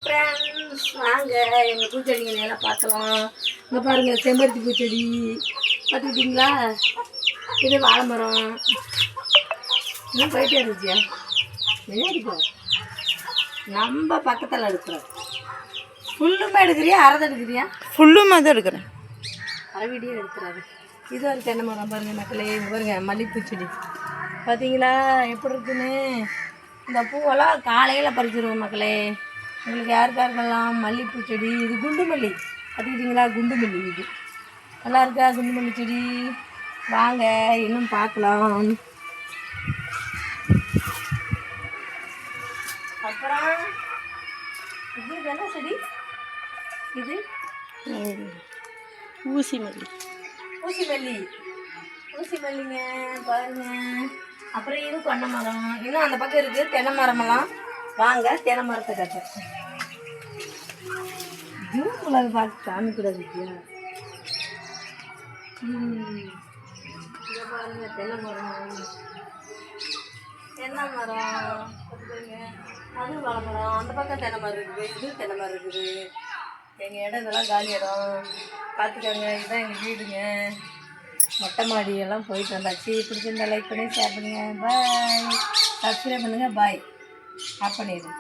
Friends வாங்க எங்கள் பூச்செடிங்களை எல்லாம் பார்க்கலாம். இங்கே பாருங்கள் செம்பருத்தி பூச்செடி பார்த்துக்கிட்டிங்களா? இது வாழை மரம் இன்னும் போயிட்டே இருந்துச்சியா இருக்கும். நம்ம பக்கத்தில் இருக்கிறோம். ஃபுல்லுமே எடுக்கிறியா அரை எடுக்கிறியா? ஃபுல்லுமே தான் எடுக்கிறேன். அரை வீடியோ எடுக்கிறாரு. இது ஒரு தென்னை மரம் பாருங்கள் மக்களே. இங்கே பாருங்கள் மல்லிகைப்பூச்செடி பார்த்தீங்களா எப்படி இருக்குன்னு. இந்த பூவெல்லாம் காலையில் பறிச்சிருவோம் மக்களே. உங்களுக்கு யாருக்காருக்கெல்லாம் மல்லிகைப்பூச்செடி. இது குண்டு மல்லி பார்த்துக்கிட்டிங்களா? குண்டு மல்லி இது நல்லா இருக்கா? குண்டு மல்லி செடி வாங்க இன்னும் பார்க்கலாம். அப்புறம் இது என்ன செடி? இது ஊசி மல்லி. ஊசி மல்லி ஊசி மல்லிங்க பாருங்க. அப்புறம் இது கொன்னை மரம் இன்னும் அந்த பக்கம் இருக்குது. தென்னை மரமெல்லாம் வாங்க தென்னை மரத்தை கட்ட உலக பார்த்து காமிக்கூடாது. இதை பாருங்க தென்னை மரம் தென்னை மரம் அது வாழை மரம். அந்த பக்கம் தென்னை மரம் இருக்குது. இது தென்னை மரம் இருக்குது. எங்கள் இடம் இதெல்லாம் காலி இடம் பார்த்துக்கோங்க. இதுதான் எங்கள் வீடுங்க. மொட்டை மாடியெல்லாம் போயிட்டு வந்தாச்சு. பிடிச்சிருந்தா லைக் பண்ணி ஷேர் பண்ணுங்கள். பாய். சப்ஸ்கிரைப் பண்ணுங்கள். பாய். ஆஃப் பண்ணிடுங்க.